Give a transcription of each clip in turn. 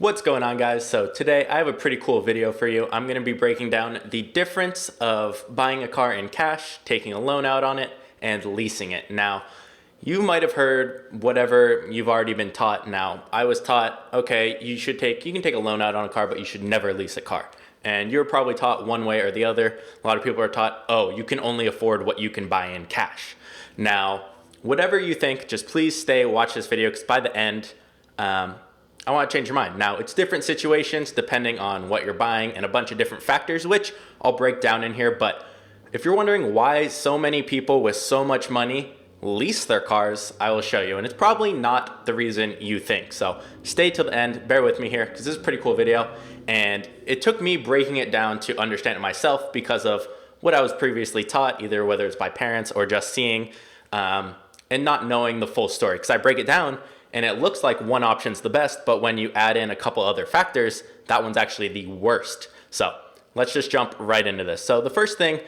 What's going on, guys? So today I have a pretty cool video for you. I'm going to be breaking down the difference of buying a car in cash, taking a loan out on it, and leasing it. Now, you might have heard whatever you've already been taught. Now, I was taught, okay, you can take a loan out on a car, but you should never lease a car. And you're probably taught one way or the other. A lot of people are taught, oh, you can only afford what you can buy in cash. Now, whatever you think, just please watch this video, because by the end, I want to change your mind. Now, it's different situations depending on what you're buying and a bunch of different factors, which I'll break down in here. But if you're wondering why so many people with so much money lease their cars, I will show you. And it's probably not the reason you think. So stay till the end, bear with me here, because this is a pretty cool video. And it took me breaking it down to understand it myself because of what I was previously taught, either whether it's by parents or just seeing and not knowing the full story. Because I break it down and it looks like one option's the best, but when you add in a couple other factors, that one's actually the worst. So let's just jump right into this. So the first thing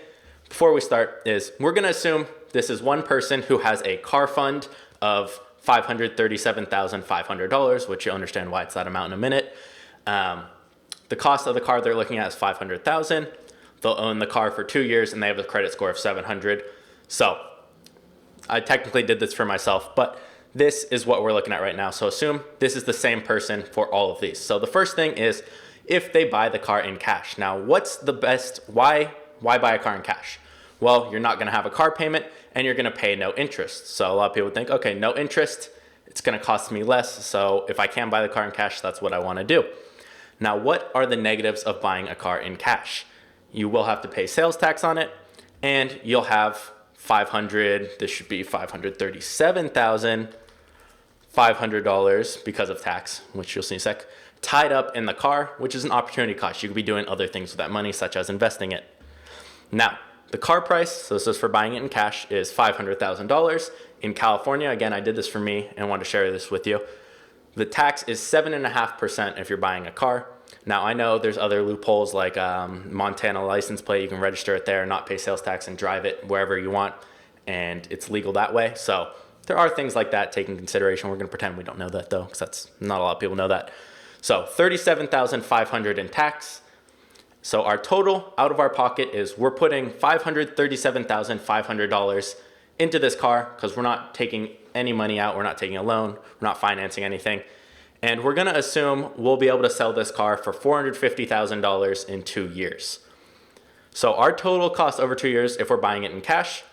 before we start is we're gonna assume this is one person who has a car fund of $537,500, which you'll understand why it's that amount in a minute. The cost of the car they're looking at is $500,000. They'll own the car for 2 years and they have a credit score of 700. So I technically did this for myself, but this is what we're looking at right now. So assume this is the same person for all of these. So the first thing is if they buy the car in cash. Now, what's the best, why buy a car in cash? Well, you're not gonna have a car payment and you're gonna pay no interest. So a lot of people think, okay, no interest, it's gonna cost me less. So if I can buy the car in cash, that's what I wanna do. Now, what are the negatives of buying a car in cash? You will have to pay sales tax on it and you'll have this should be $537,500 because of tax, which you'll see in a sec, tied up in the car, which is an opportunity cost. You could be doing other things with that money, such as investing it. Now, the car price, so this is for buying it in cash, is $500,000. In California, again, I did this for me and wanted to share this with you. The tax is 7.5% if you're buying a car. Now, I know there's other loopholes like Montana license plate. You can register it there, not pay sales tax, and drive it wherever you want, and it's legal that way. So there are things like that taken consideration. We're going to pretend we don't know that, though, because that's not a lot of people know that. So $37,500 in tax. So our total out of our pocket is we're putting $537,500 into this car because we're not taking any money out. We're not taking a loan. We're not financing anything. And we're going to assume we'll be able to sell this car for $450,000 in 2 years. So our total cost over 2 years, if we're buying it in cash,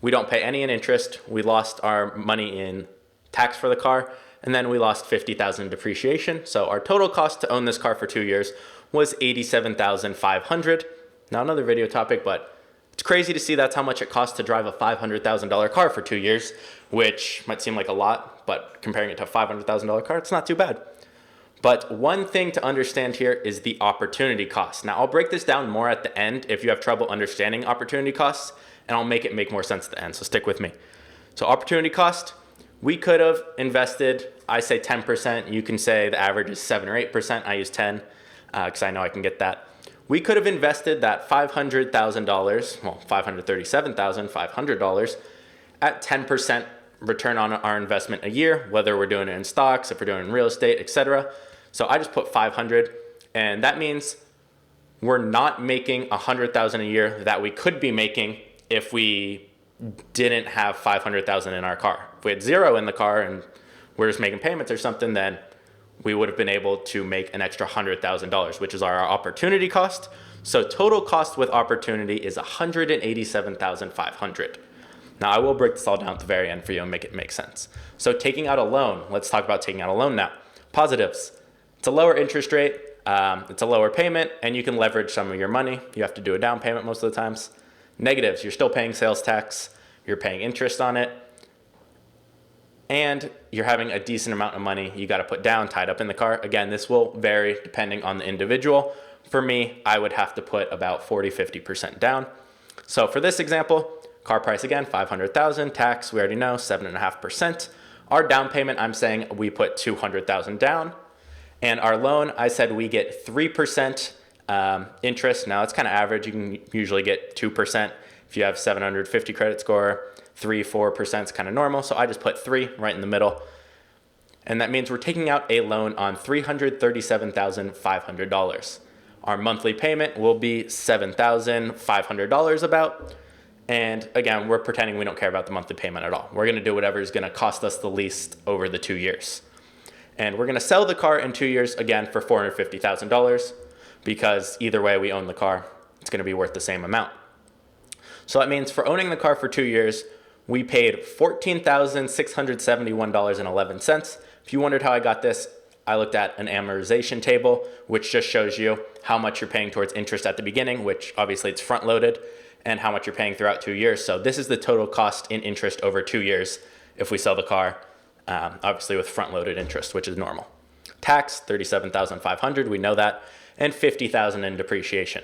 we don't pay any in interest. We lost our money in tax for the car, and then we lost $50,000 in depreciation. So our total cost to own this car for 2 years was $87,500. Now another video topic, but it's crazy to see that's how much it costs to drive a $500,000 car for 2 years, which might seem like a lot, but comparing it to a $500,000 car, it's not too bad. But one thing to understand here is the opportunity cost. Now, I'll break this down more at the end if you have trouble understanding opportunity costs, and I'll make it make more sense at the end, so stick with me. So opportunity cost, we could have invested, I say 10%, you can say the average is 7 or 8%, I use 10, because I know I can get that. We could have invested that $500,000, well, $537,500 at 10% return on our investment a year, whether we're doing it in stocks, if we're doing it in real estate, etc. So I just put 500, and that means we're not making 100,000 a year that we could be making if we didn't have 500,000 in our car. If we had zero in the car and we're just making payments or something, then we would have been able to make an extra $100,000, which is our opportunity cost. So total cost with opportunity is $187,500. Now, I will break this all down at the very end for you and make it make sense. So taking out a loan, let's talk about taking out a loan now. Positives, it's a lower interest rate, it's a lower payment, and you can leverage some of your money. You have to do a down payment most of the times. Negatives, you're still paying sales tax, you're paying interest on it, and you're having a decent amount of money you got to put down tied up in the car. Again, this will vary depending on the individual. For me, I would have to put about 40-50% down. So for this example, car price again, $500,000, tax, we already know, 7.5%. Our down payment, I'm saying we put $200,000 down. And our loan, I said we get 3% interest. Now it's kind of average. You can usually get 2% if you have 750 credit score. 3-4% is kind of normal. So I just put 3 right in the middle. And that means we're taking out a loan on $337,500. Our monthly payment will be $7,500 about. And again, we're pretending we don't care about the monthly payment at all. We're going to do whatever is going to cost us the least over the 2 years. And we're going to sell the car in 2 years, again, for $450,000, because either way we own the car, it's going to be worth the same amount. So that means for owning the car for 2 years, we paid $14,671.11. If you wondered how I got this, I looked at an amortization table, which just shows you how much you're paying towards interest at the beginning, which obviously it's front loaded, and how much you're paying throughout 2 years. So this is the total cost in interest over 2 years if we sell the car, obviously with front loaded interest, which is normal. Tax, $37,500, we know that, and $50,000 in depreciation.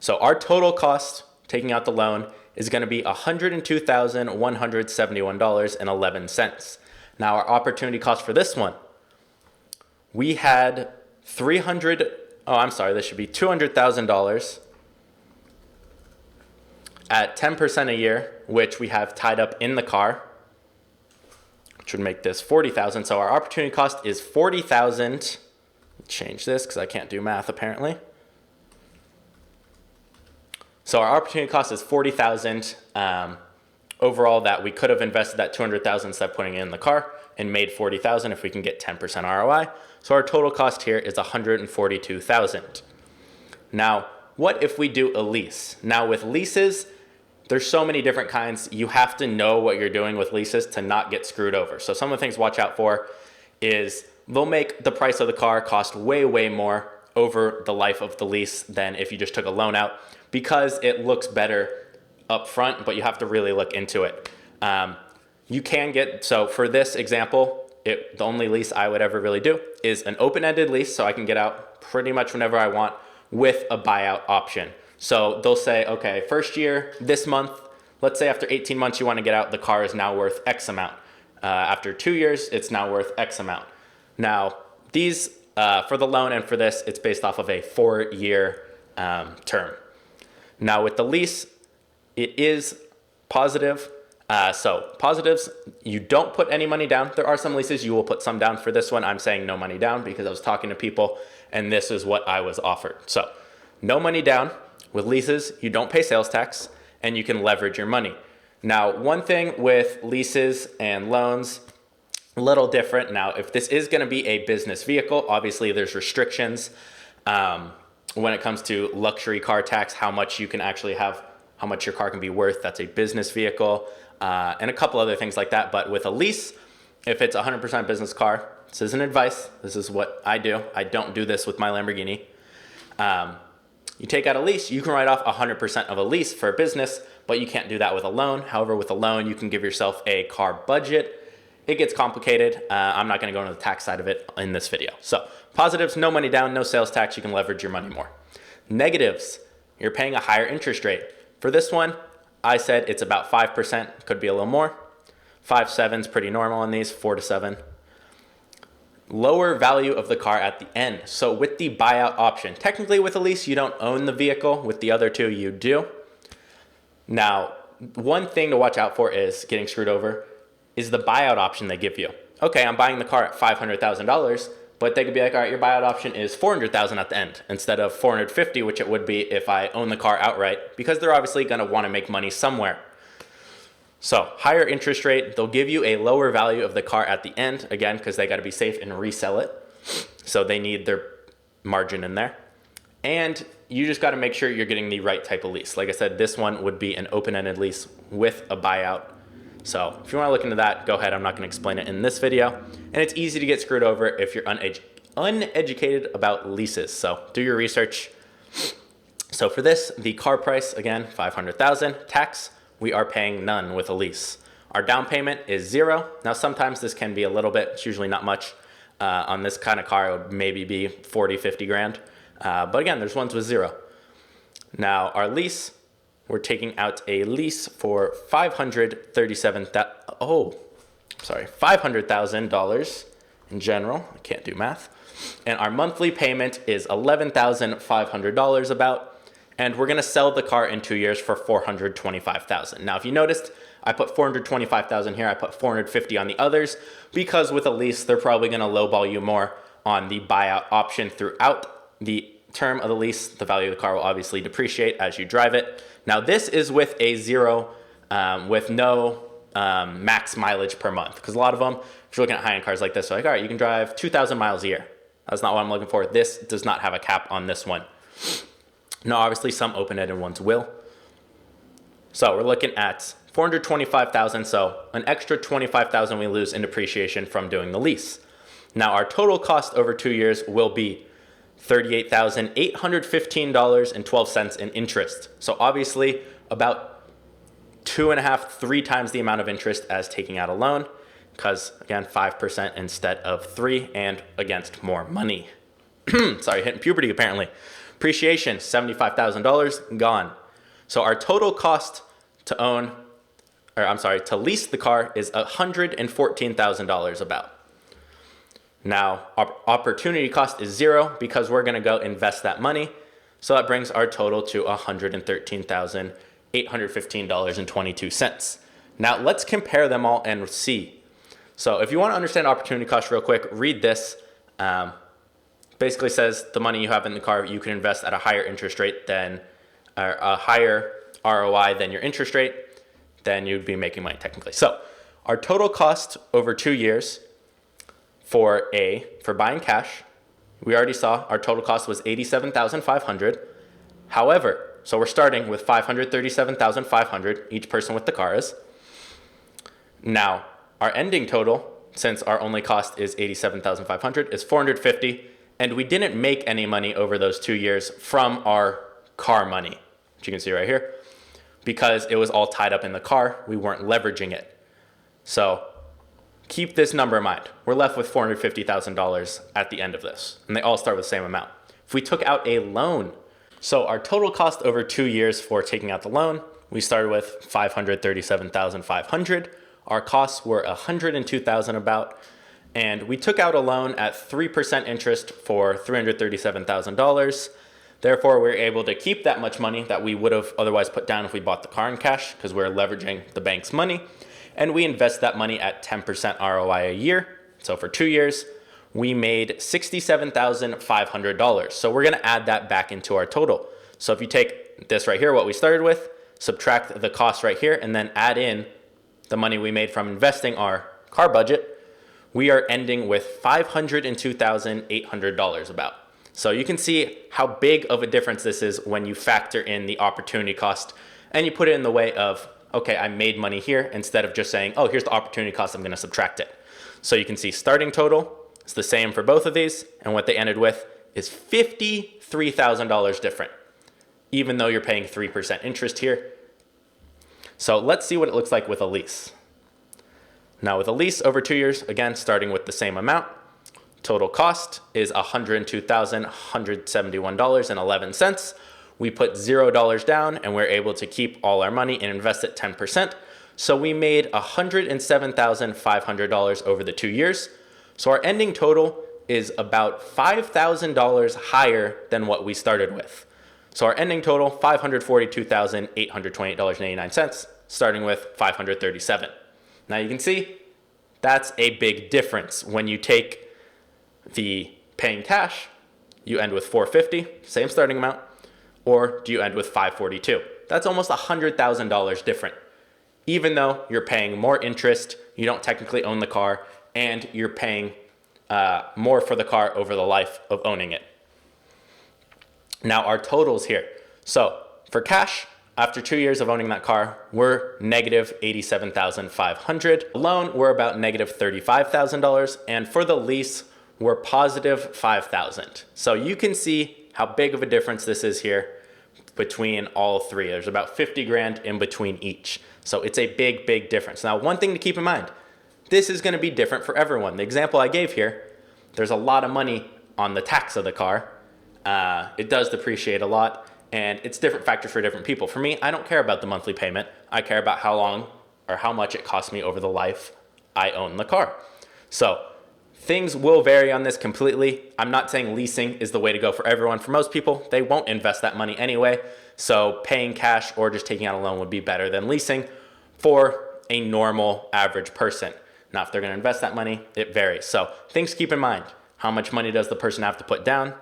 So our total cost, taking out the loan, is going to be $102,171.11. Now our opportunity cost for this one, we had this should be $200,000 at 10% a year, which we have tied up in the car, which would make this $40,000. So our opportunity cost is $40,000. Change this because I can't do math apparently. So our opportunity cost is $40,000 overall, that we could have invested that $200,000 instead of putting it in the car and made $40,000 if we can get 10% ROI. So our total cost here is $142,000. Now, what if we do a lease? Now with leases, there's so many different kinds. You have to know what you're doing with leases to not get screwed over. So some of the things to watch out for is they'll make the price of the car cost way, way more over the life of the lease than if you just took a loan out, because it looks better up front, but you have to really look into it. You can get, so for this example, the only lease I would ever really do is an open-ended lease, so I can get out pretty much whenever I want with a buyout option. So they'll say, okay, first year, this month, let's say after 18 months you want to get out, the car is now worth X amount. After 2 years, it's now worth X amount. Now, these, for the loan and for this, it's based off of a 4-year term. Now with the lease, it is positive. So positives, you don't put any money down. There are some leases you will put some down. For this one, I'm saying no money down because I was talking to people and this is what I was offered. So no money down. With leases, you don't pay sales tax and you can leverage your money. Now, one thing with leases and loans, a little different. Now, if this is going to be a business vehicle, obviously there's restrictions when it comes to luxury car tax, how much you can actually have, how much your car can be worth. That's a business vehicle, and a couple other things like that. But with a lease, if it's 100% business car, this isn't advice. This is what I do. I don't do this with my Lamborghini. You take out a lease, you can write off 100% of a lease for a business, but you can't do that with a loan. However, with a loan, you can give yourself a car budget. It gets complicated. I'm not going to go into the tax side of it in this video. So positives, no money down, no sales tax. You can leverage your money more. Negatives, you're paying a higher interest rate. For this one, I said it's about 5%, could be a little more. 5.7 is pretty normal on these, 4 to 7. Lower value of the car at the end. So with the buyout option, technically with a lease, you don't own the vehicle. With the other two, you do. Now, one thing to watch out for is getting screwed over is the buyout option they give you. Okay, I'm buying the car at $500,000, but they could be like, all right, your buyout option is $400,000 at the end instead of $450,000, which it would be if I own the car outright, because they're obviously going to want to make money somewhere. So higher interest rate, they'll give you a lower value of the car at the end, again, because they got to be safe and resell it. So they need their margin in there. And you just got to make sure you're getting the right type of lease. Like I said, this one would be an open-ended lease with a buyout. So if you want to look into that, go ahead. I'm not going to explain it in this video. And it's easy to get screwed over if you're uneducated about leases. So do your research. So for this, the car price, again, $500,000. Tax, we are paying none with a lease. Our down payment is $0. Now, sometimes this can be a little bit, it's usually not much. On this kind of car, it would maybe be 40, 50 grand. But again, there's ones with $0. Now, our lease, we're taking out a lease for $500,000 in general. I can't do math. And our monthly payment is $11,500 about. And we're going to sell the car in 2 years for $425,000. Now, if you noticed, I put 425,000 here. I put 450 on the others because with a lease, they're probably going to lowball you more on the buyout option throughout the term of the lease. The value of the car will obviously depreciate as you drive it. Now this is with a zero, with no max mileage per month. Because a lot of them, if you're looking at high-end cars like this, they're like, all right, you can drive 2,000 miles a year. That's not what I'm looking for. This does not have a cap on this one. Now, obviously, some open-ended ones will. So we're looking at 425,000. So an extra 25,000 we lose in depreciation from doing the lease. Now, our total cost over 2 years will be $38,815.12 in interest. So obviously, about 2.5, 3 times the amount of interest as taking out a loan. Because again, 5% instead of 3 and against more money. Sorry, hitting puberty apparently. Appreciation, $75,000 gone. So our total cost to lease the car is $114,000 about. Now, our opportunity cost is 0 because we're gonna go invest that money. So that brings our total to $113,815.22. Now let's compare them all and see. So if you want to understand opportunity cost real quick, read this. Basically says the money you have in the car, you can invest at a higher interest rate than, or a higher ROI than your interest rate, then you'd be making money technically. So our total cost over 2 years for buying cash, we already saw our total cost was $87,500. However, so we're starting with $537,500, each person with the car is. Now, our ending total, since our only cost is $87,500, is $450, and we didn't make any money over those 2 years from our car money, which you can see right here, because it was all tied up in the car. We weren't leveraging it. So keep this number in mind. We're left with $450,000 at the end of this, and they all start with the same amount. If we took out a loan, so our total cost over 2 years for taking out the loan, we started with $537,500. Our costs were $102,000 about, and we took out a loan at 3% interest for $337,000. Therefore, we were able to keep that much money that we would have otherwise put down if we bought the car in cash because we're leveraging the bank's money, and we invest that money at 10% ROI a year. So for 2 years, we made $67,500. So we're gonna add that back into our total. So if you take this right here, what we started with, subtract the cost right here, and then add in the money we made from investing our car budget, we are ending with $502,800 about. So you can see how big of a difference this is when you factor in the opportunity cost and you put it in the way of, okay, I made money here, instead of just saying, oh, here's the opportunity cost, I'm gonna subtract it. So you can see starting total is the same for both of these, and what they ended with is $53,000 different, even though you're paying 3% interest here. So let's see what it looks like with a lease. Now with a lease over 2 years, again, starting with the same amount, total cost is $102,171.11. We put $0 down and we're able to keep all our money and invest it 10%. So we made $107,500 over the 2 years. So our ending total is about $5,000 higher than what we started with. So our ending total, $542,828.89, starting with $537. Now you can see that's a big difference. When you take the paying cash, you end with $450, same starting amount, or do you end with $542? That's almost $100,000 different. Even though you're paying more interest, you don't technically own the car, and you're paying more for the car over the life of owning it. Now our totals here. So for cash, after 2 years of owning that car, we're negative $87,500. Loan, we're about negative $35,000. And for the lease, we're positive $5,000. So you can see how big of a difference this is here between all three. There's about 50 grand in between each. So it's a big, big difference. Now, one thing to keep in mind, this is gonna be different for everyone. The example I gave here, there's a lot of money on the tax of the car. It does depreciate a lot, and it's different factors for different people. For me, I don't care about the monthly payment. I care about how long or how much it costs me over the life I own the car. So things will vary on this completely. I'm not saying leasing is the way to go for everyone. For most people, they won't invest that money anyway. So paying cash or just taking out a loan would be better than leasing. For a normal average person. Now, if they're going to invest that money, it varies. So things to keep in mind. How much money does the person have to put down?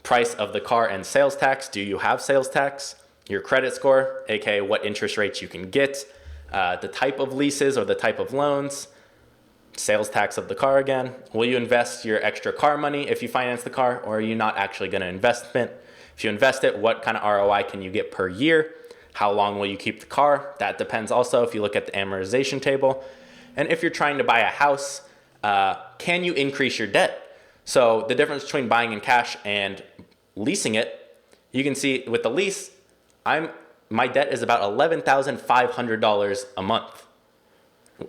Price of the car and sales tax. Do you have sales tax? Your credit score, aka what interest rates you can get, the type of leases or the type of loans, sales tax of the car again. Will you invest your extra car money if you finance the car, or are you not actually going to invest it? If you invest it, what kind of ROI can you get per year? How long will you keep the car? That depends also if you look at the amortization table. And if you're trying to buy a house, can you increase your debt? So the difference between buying in cash and leasing it, you can see with the lease, my debt is about $11,500 a month.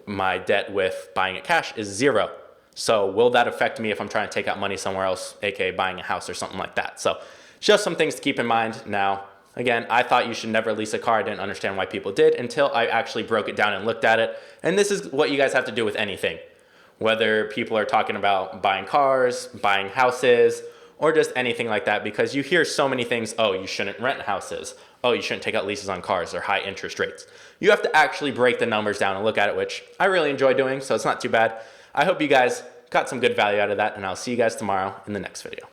My debt with buying it cash is $0. So will that affect me if I'm trying to take out money somewhere else, aka buying a house or something like that? So just some things to keep in mind. Now, again, I thought you should never lease a car. I didn't understand why people did until I actually broke it down and looked at it. And this is what you guys have to do with anything. Whether people are talking about buying cars, buying houses, or just anything like that, because you hear so many things. Oh, you shouldn't rent houses. Oh, you shouldn't take out leases on cars or high interest rates. You have to actually break the numbers down and look at it, which I really enjoy doing, so it's not too bad. I hope you guys got some good value out of that, and I'll see you guys tomorrow in the next video.